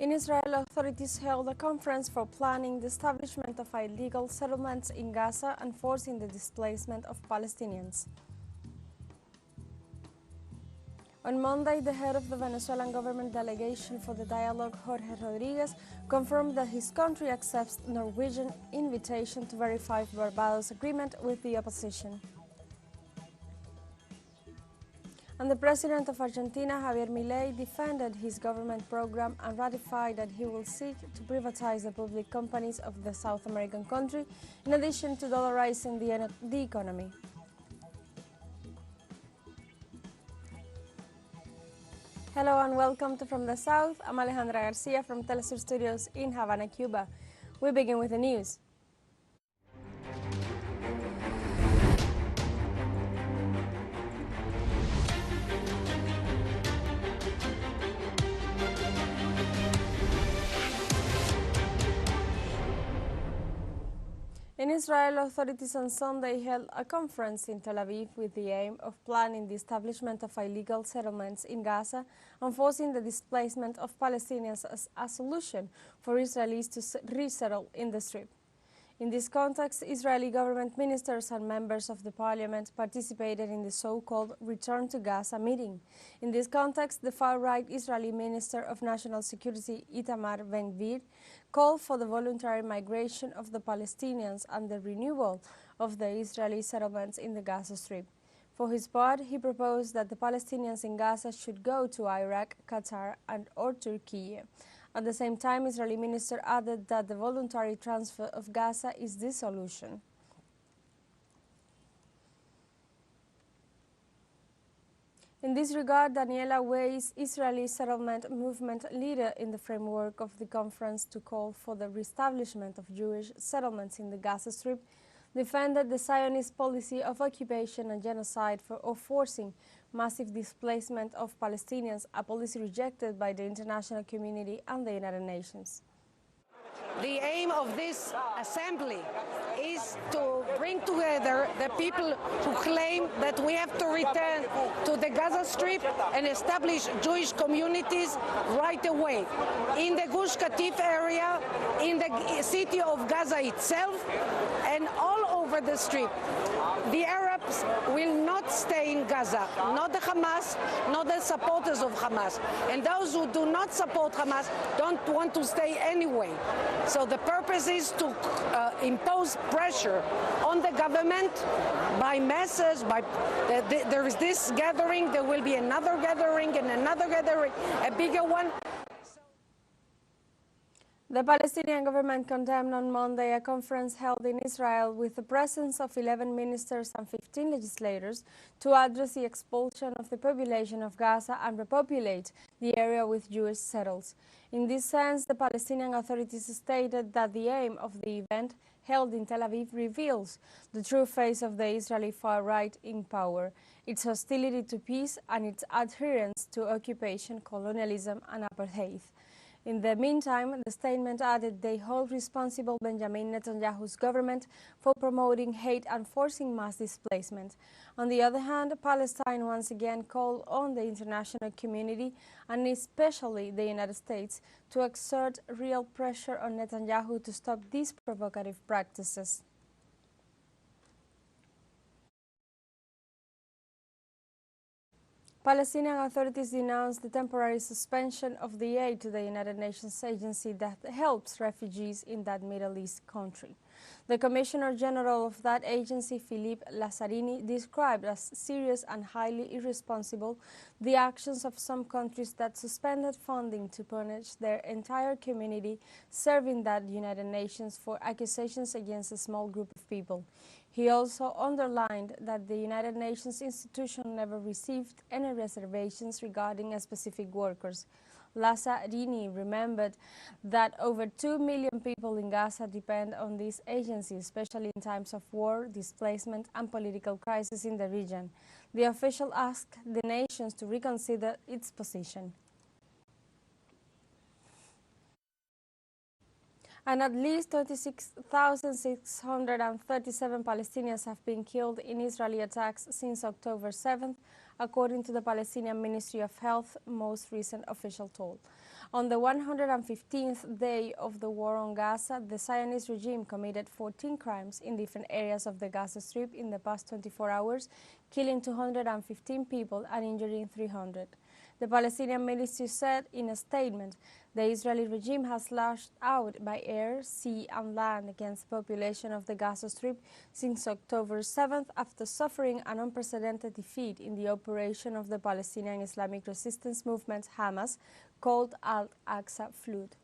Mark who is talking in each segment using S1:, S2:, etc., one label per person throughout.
S1: In Israel, authorities held a conference for planning the establishment of illegal settlements in Gaza and forcing the displacement of Palestinians. On Monday, the head of the Venezuelan government delegation for the dialogue, Jorge Rodriguez, confirmed that his country accepts Norwegian invitation to verify Barbados' agreement with the opposition. And the president of Argentina, Javier Milei, defended his government program and ratified that he will seek to privatize the public companies of the South American country, in addition to dollarizing the economy. Hello and welcome to From the South. I'm Alejandra Garcia from teleSUR Studios in Havana, Cuba. We begin with the news. In Israel, authorities on Sunday held a conference in Tel Aviv with the aim of planning the establishment of illegal settlements in Gaza and forcing the displacement of Palestinians as a solution for Israelis to resettle in the Strip. In this context, Israeli government ministers and members of the parliament participated in the so-called Return to Gaza meeting. In this context, the far-right Israeli Minister of National Security, Itamar Ben-Gvir, called for the voluntary migration of the Palestinians and the renewal of the Israeli settlements in the Gaza Strip. For his part, he proposed that the Palestinians in Gaza should go to Iraq, Qatar, or Turkey. At the same time, Israeli minister added that the voluntary transfer of Gaza is the solution. In this regard, Daniela Weiss, Israeli settlement movement leader in the framework of the conference to call for the reestablishment of Jewish settlements in the Gaza Strip, defended the Zionist policy of occupation and genocide of forcing massive displacement of Palestinians, a policy rejected by the international community and the United Nations.
S2: The aim of this assembly is to bring together the people who claim that we have to return to the Gaza Strip and establish Jewish communities right away in the Gush Katif area, in the city of Gaza itself, and all over the Strip. The Arabs will not stay in Gaza, not the Hamas, not the supporters of Hamas. And those who do not support Hamas don't want to stay anyway. So the purpose is to impose pressure on the government by masses. There is this gathering, there will be another gathering and another gathering, a bigger one.
S1: The Palestinian government condemned on Monday a conference held in Israel with the presence of 11 ministers and 15 legislators to address the expulsion of the population of Gaza and repopulate the area with Jewish settlers. In this sense, the Palestinian authorities stated that the aim of the event held in Tel Aviv reveals the true face of the Israeli far-right in power, its hostility to peace and its adherence to occupation, colonialism and apartheid. In the meantime, the statement added they hold responsible Benjamin Netanyahu's government for promoting hate and forcing mass displacement. On the other hand, Palestine once again called on the international community, and especially the United States, to exert real pressure on Netanyahu to stop these provocative practices. Palestinian authorities denounced the temporary suspension of the aid to the United Nations agency that helps refugees in that Middle East country. The Commissioner General of that agency, Philippe Lazzarini, described as serious and highly irresponsible the actions of some countries that suspended funding to punish their entire community serving that United Nations for accusations against a small group of people. He also underlined that the United Nations institution never received any reservations regarding specific workers. Lazzarini remembered that over 2 million people in Gaza depend on this agency, especially in times of war, displacement and political crisis in the region. The official asked the nations to reconsider its position. And at least 26,637 Palestinians have been killed in Israeli attacks since October 7th, according to the Palestinian Ministry of Health's most recent official toll. On the 115th day of the war on Gaza, the Zionist regime committed 14 crimes in different areas of the Gaza Strip in the past 24 hours, killing 215 people and injuring 300. The Palestinian ministry said in a statement, the Israeli regime has lashed out by air, sea and land against the population of the Gaza Strip since October 7th after suffering an unprecedented defeat in the operation of the Palestinian Islamic Resistance Movement Hamas, called Al-Aqsa Flood.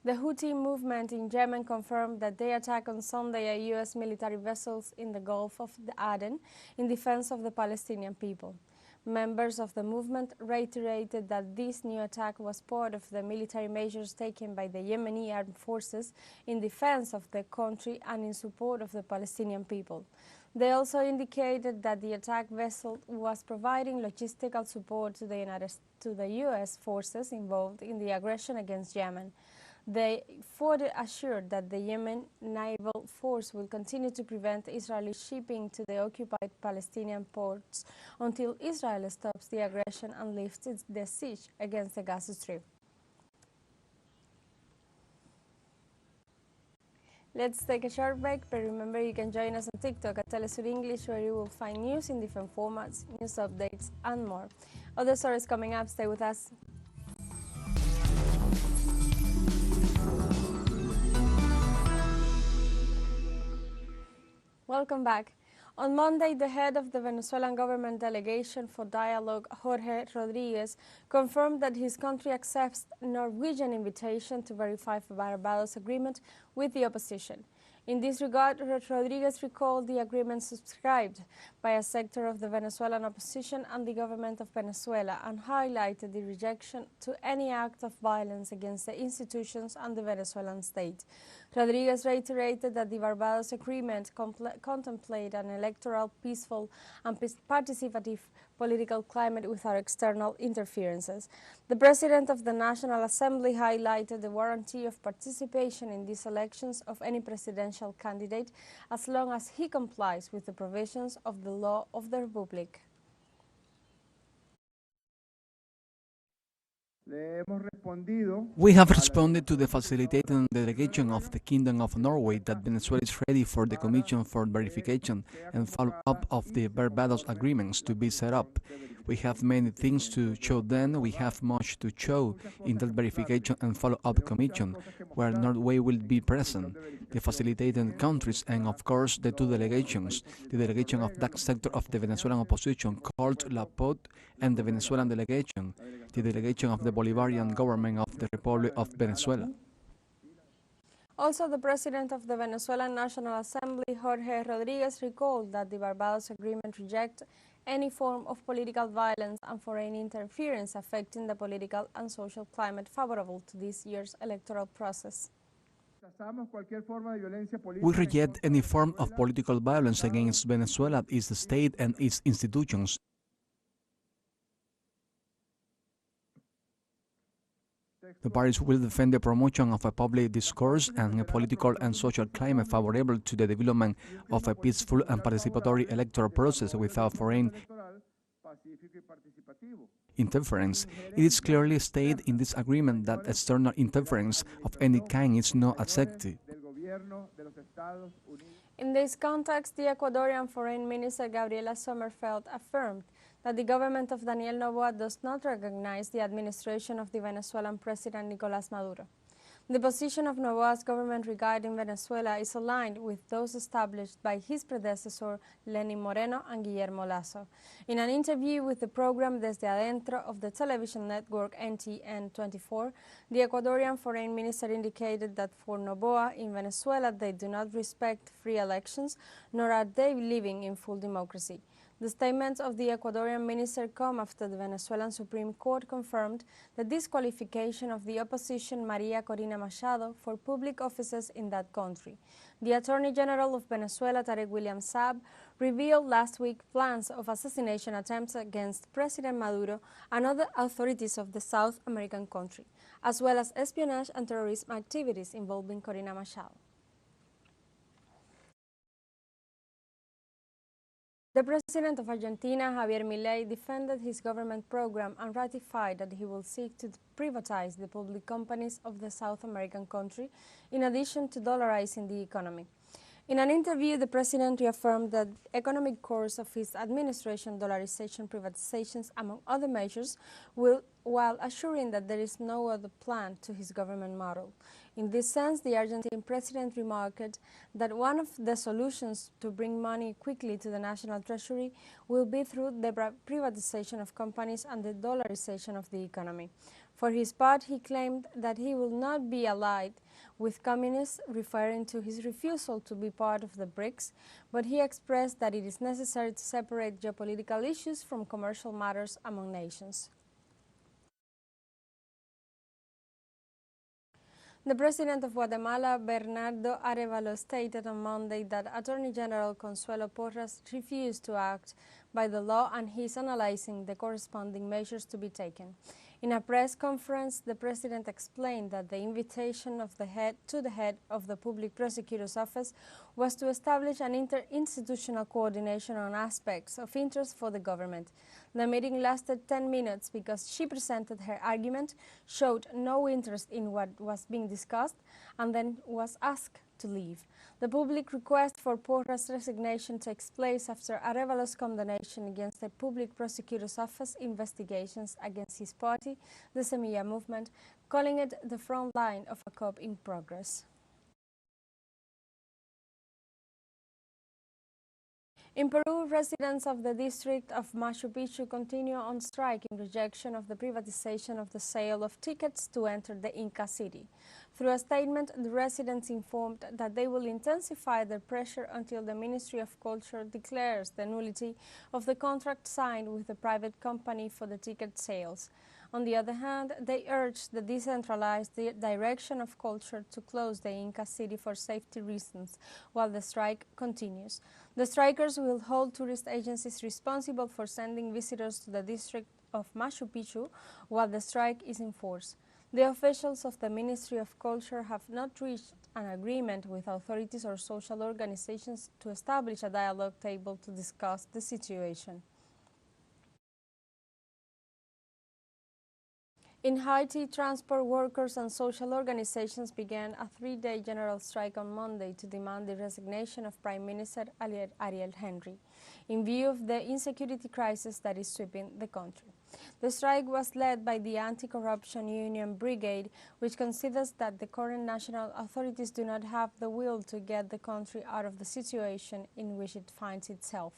S1: The Houthi movement in Yemen confirmed that they attacked on Sunday a U.S. military vessels in the Gulf of Aden in defense of the Palestinian people. Members of the movement reiterated that this new attack was part of the military measures taken by the Yemeni armed forces in defense of the country and in support of the Palestinian people. They also indicated that the attack vessel was providing logistical support to the U.S. forces involved in the aggression against Yemen. They further assured that the Yemen naval force will continue to prevent Israeli shipping to the occupied Palestinian ports until Israel stops the aggression and lifts the siege against the Gaza Strip. Let's take a short break, but remember you can join us on TikTok at teleSUR English, where you will find news in different formats, news updates and more. Other stories coming up, stay with us. Welcome back. On Monday, the head of the Venezuelan government delegation for dialogue, Jorge Rodriguez, confirmed that his country accepts Norwegian invitation to verify the Barbados agreement with the opposition. In this regard, Rodriguez recalled the agreement subscribed by a sector of the Venezuelan opposition and the government of Venezuela and highlighted the rejection to any act of violence against the institutions and the Venezuelan state. Rodriguez reiterated that the Barbados agreement contemplated an electoral, peaceful and participative political climate without external interferences. The President of the National Assembly highlighted the guarantee of participation in these elections of any presidential candidate as long as he complies with the provisions of the law of the Republic.
S3: We have responded to the facilitating delegation of the Kingdom of Norway that Venezuela is ready for the Commission for Verification and Follow-up of the Barbados agreements to be set up. We have many things to show them. We have much to show in that Verification and Follow-up Commission, where Norway will be present, the facilitating countries, and of course the two delegations, the delegation of that sector of the Venezuelan opposition called La POT and the Venezuelan delegation, the delegation of the Bolivarian government of the Republic of Venezuela.
S1: Also, the President of the Venezuelan National Assembly, Jorge Rodriguez, recalled that the Barbados Agreement rejects any form of political violence and foreign interference affecting the political and social climate favorable to this year's electoral process.
S3: We reject any form of political violence against Venezuela, its state and its institutions. The parties will defend the promotion of a public discourse and a political and social climate favorable to the development of a peaceful and participatory electoral process without foreign interference. It is clearly stated in this agreement that external interference of any kind is not accepted.
S1: In this context, the Ecuadorian Foreign Minister Gabriela Sommerfeld affirmed that the government of Daniel Noboa does not recognize the administration of the Venezuelan President Nicolás Maduro. The position of Noboa's government regarding Venezuela is aligned with those established by his predecessor Lenín Moreno and Guillermo Lasso. In an interview with the program Desde Adentro of the television network NTN24, the Ecuadorian Foreign Minister indicated that for Noboa in Venezuela they do not respect free elections, nor are they living in full democracy. The statements of the Ecuadorian minister come after the Venezuelan Supreme Court confirmed the disqualification of the opposition Maria Corina Machado for public offices in that country. The Attorney General of Venezuela, Tarek William Saab, revealed last week plans of assassination attempts against President Maduro and other authorities of the South American country, as well as espionage and terrorism activities involving Corina Machado. The president of Argentina, Javier Milei, defended his government program and ratified that he will seek to privatize the public companies of the South American country, in addition to dollarizing the economy. In an interview, the president reaffirmed the economic course of his administration, dollarization, privatizations, among other measures, while assuring that there is no other plan to his government model. In this sense, the Argentine president remarked that one of the solutions to bring money quickly to the national treasury will be through the privatization of companies and the dollarization of the economy. For his part, he claimed that he will not be allied with communists, referring to his refusal to be part of the BRICS, but he expressed that it is necessary to separate geopolitical issues from commercial matters among nations. The president of Guatemala, Bernardo Arévalo, stated on Monday that Attorney General Consuelo Porras refused to act by the law and he is analyzing the corresponding measures to be taken. In a press conference, the president explained that the invitation of the head of the Public Prosecutor's Office was to establish an interinstitutional coordination on aspects of interest for the government. The meeting lasted 10 minutes because she presented her argument, showed no interest in what was being discussed, and then was asked to leave. The public request for Porras' resignation takes place after Arévalo's condemnation against the Public Prosecutor's Office investigations against his party, the Semilla movement, calling it the front line of a coup in progress. In Peru, residents of the district of Machu Picchu continue on strike in rejection of the privatization of the sale of tickets to enter the Inca city. Through a statement, the residents informed that they will intensify their pressure until the Ministry of Culture declares the nullity of the contract signed with the private company for the ticket sales. On the other hand, they urged the decentralized direction of culture to close the Inca city for safety reasons while the strike continues. The strikers will hold tourist agencies responsible for sending visitors to the district of Machu Picchu while the strike is in force. The officials of the Ministry of Culture have not reached an agreement with authorities or social organizations to establish a dialogue table to discuss the situation. In Haiti, transport workers and social organizations began a three-day general strike on Monday to demand the resignation of Prime Minister Ariel Henry, in view of the insecurity crisis that is sweeping the country. The strike was led by the Anti-Corruption Union Brigade, which considers that the current national authorities do not have the will to get the country out of the situation in which it finds itself.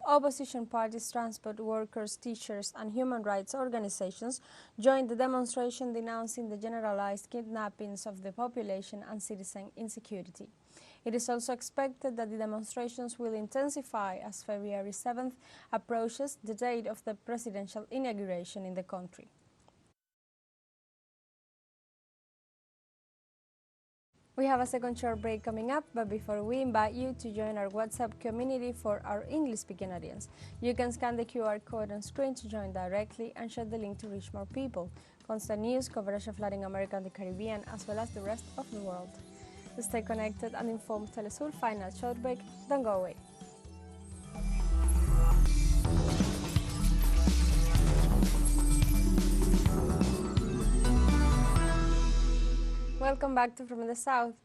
S1: Opposition parties, transport workers, teachers, and human rights organizations joined the demonstration denouncing the generalized kidnappings of the population and citizen insecurity. It is also expected that the demonstrations will intensify as February 7th approaches the date of the presidential inauguration in the country. We have a second short break coming up, but before we invite you to join our WhatsApp community for our English-speaking audience. You can scan the QR code on screen to join directly and share the link to reach more people. Constant news, coverage of Latin America and the Caribbean, as well as the rest of the world. To stay connected and informed, teleSUR final short break. Don't go away. Welcome back to From the South.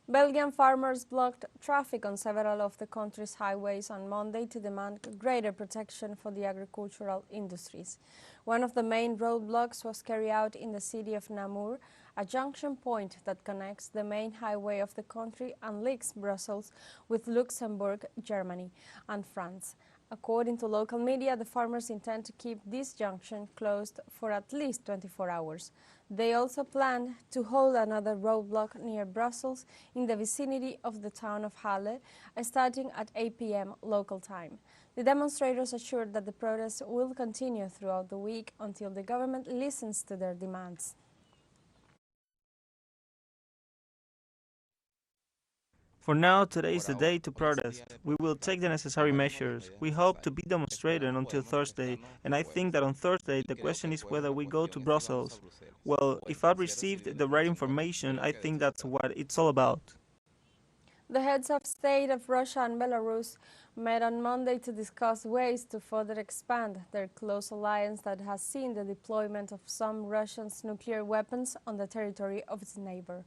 S1: Belgian farmers blocked traffic on several of the country's highways on Monday to demand greater protection for the agricultural industries. One of the main roadblocks was carried out in the city of Namur, a junction point that connects the main highway of the country and links Brussels with Luxembourg, Germany, and France. According to local media, the farmers intend to keep this junction closed for at least 24 hours. They also plan to hold another roadblock near Brussels in the vicinity of the town of Halle, starting at 8 p.m. local time. The demonstrators assured that the protests will continue throughout the week until the government listens to their demands.
S4: For now, today is the day to protest. We will take the necessary measures. We hope to be demonstrating until Thursday, and I think that on Thursday the question is whether we go to Brussels. Well, if I've received the right information, I think that's what it's all about.
S1: The heads of state of Russia and Belarus met on Monday to discuss ways to further expand their close alliance that has seen the deployment of some Russia's nuclear weapons on the territory of its neighbor.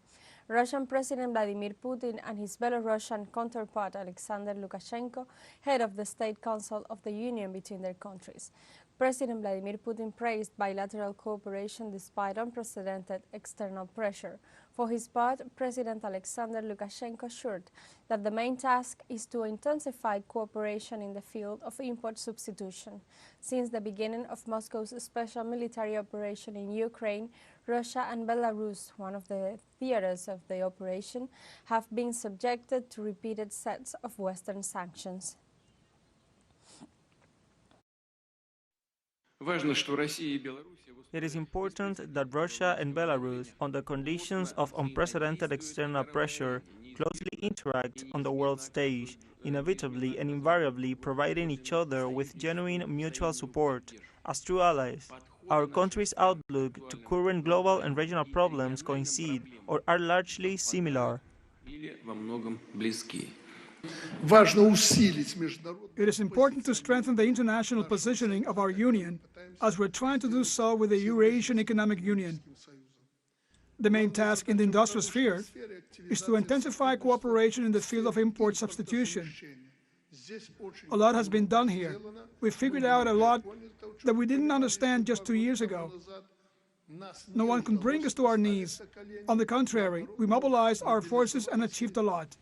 S1: Russian President Vladimir Putin and his Belarusian counterpart Alexander Lukashenko, head of the State Council of the Union between their countries. President Vladimir Putin praised bilateral cooperation despite unprecedented external pressure. For his part, President Alexander Lukashenko assured that the main task is to intensify cooperation in the field of import substitution. Since the beginning of Moscow's special military operation in Ukraine, Russia and Belarus, one of the theaters of the operation, have been subjected to repeated sets of Western sanctions.
S4: It is important that Russia and Belarus, under conditions of unprecedented external pressure, closely interact on the world stage, inevitably and invariably providing each other with genuine mutual support. As true allies, our countries' outlook to current global and regional problems coincide or are largely similar.
S5: It is important to strengthen the international positioning of our Union, as we're trying to do so with the Eurasian Economic Union. The main task in the industrial sphere is to intensify cooperation in the field of import substitution. A lot has been done here. We figured out a lot that we didn't understand just 2 years ago. No one can bring us to our knees. On the contrary, we mobilized our forces and achieved a lot.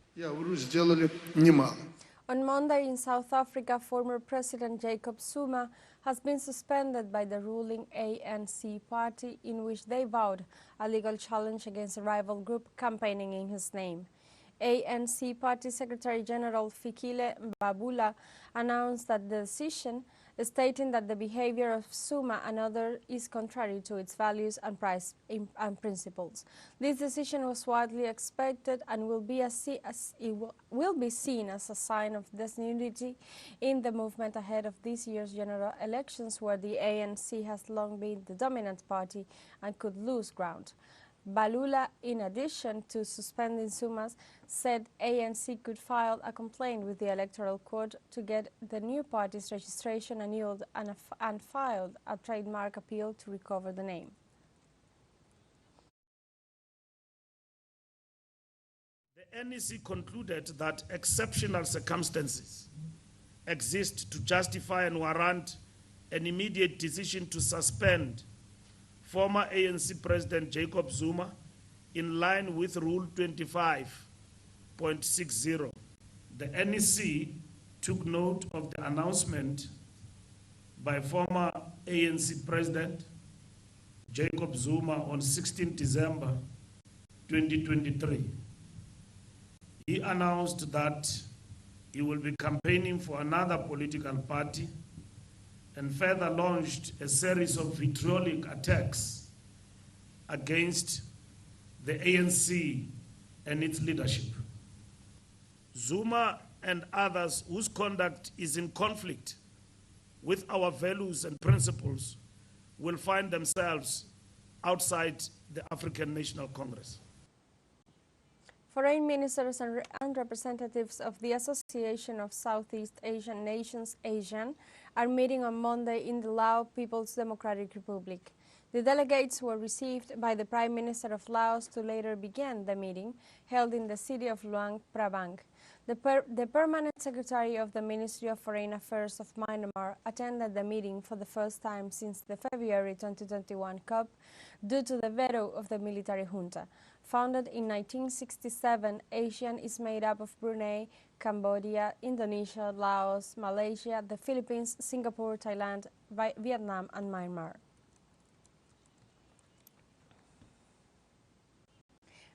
S1: On Monday in South Africa, former President Jacob Zuma has been suspended by the ruling ANC party, in which they vowed a legal challenge against a rival group campaigning in his name. ANC Party Secretary General Fikile Mbalula announced that the decision, stating that the behavior of Zuma and others is contrary to its values and principles. This decision was widely expected and will be seen as a sign of disunity in the movement ahead of this year's general elections, where the ANC has long been the dominant party and could lose ground. Mbalula, in addition to suspending Zuma, said ANC could file a complaint with the Electoral Court to get the new party's registration annulled and filed a trademark appeal to recover the name.
S6: The NEC concluded that exceptional circumstances exist to justify and warrant an immediate decision to suspend former ANC President Jacob Zuma in line with Rule 25.60. The NEC took note of the announcement by former ANC President Jacob Zuma on 16 December 2023. He announced that he will be campaigning for another political party and further launched a series of vitriolic attacks against the ANC and its leadership. Zuma and others whose conduct is in conflict with our values and principles will find themselves outside the African National Congress.
S1: Foreign ministers and representatives of the Association of Southeast Asian Nations, ASEAN, are meeting on Monday in the Laos People's Democratic Republic. The delegates were received by the Prime Minister of Laos to later begin the meeting, held in the city of Luang Prabang. The permanent secretary of the Ministry of Foreign Affairs of Myanmar attended the meeting for the first time since the February 2021 COP due to the veto of the military junta. Founded in 1967, ASEAN is made up of Brunei, Cambodia, Indonesia, Laos, Malaysia, the Philippines, Singapore, Thailand, Vietnam, and Myanmar.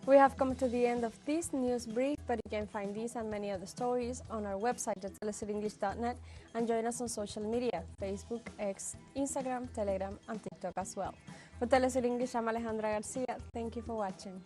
S1: We have come to the end of this news brief, but you can find these and many other stories on our website at telesurenglish.net and join us on social media, Facebook, X, Instagram, Telegram, and TikTok as well. For Telesur English, I'm Alejandra Garcia. Thank you for watching.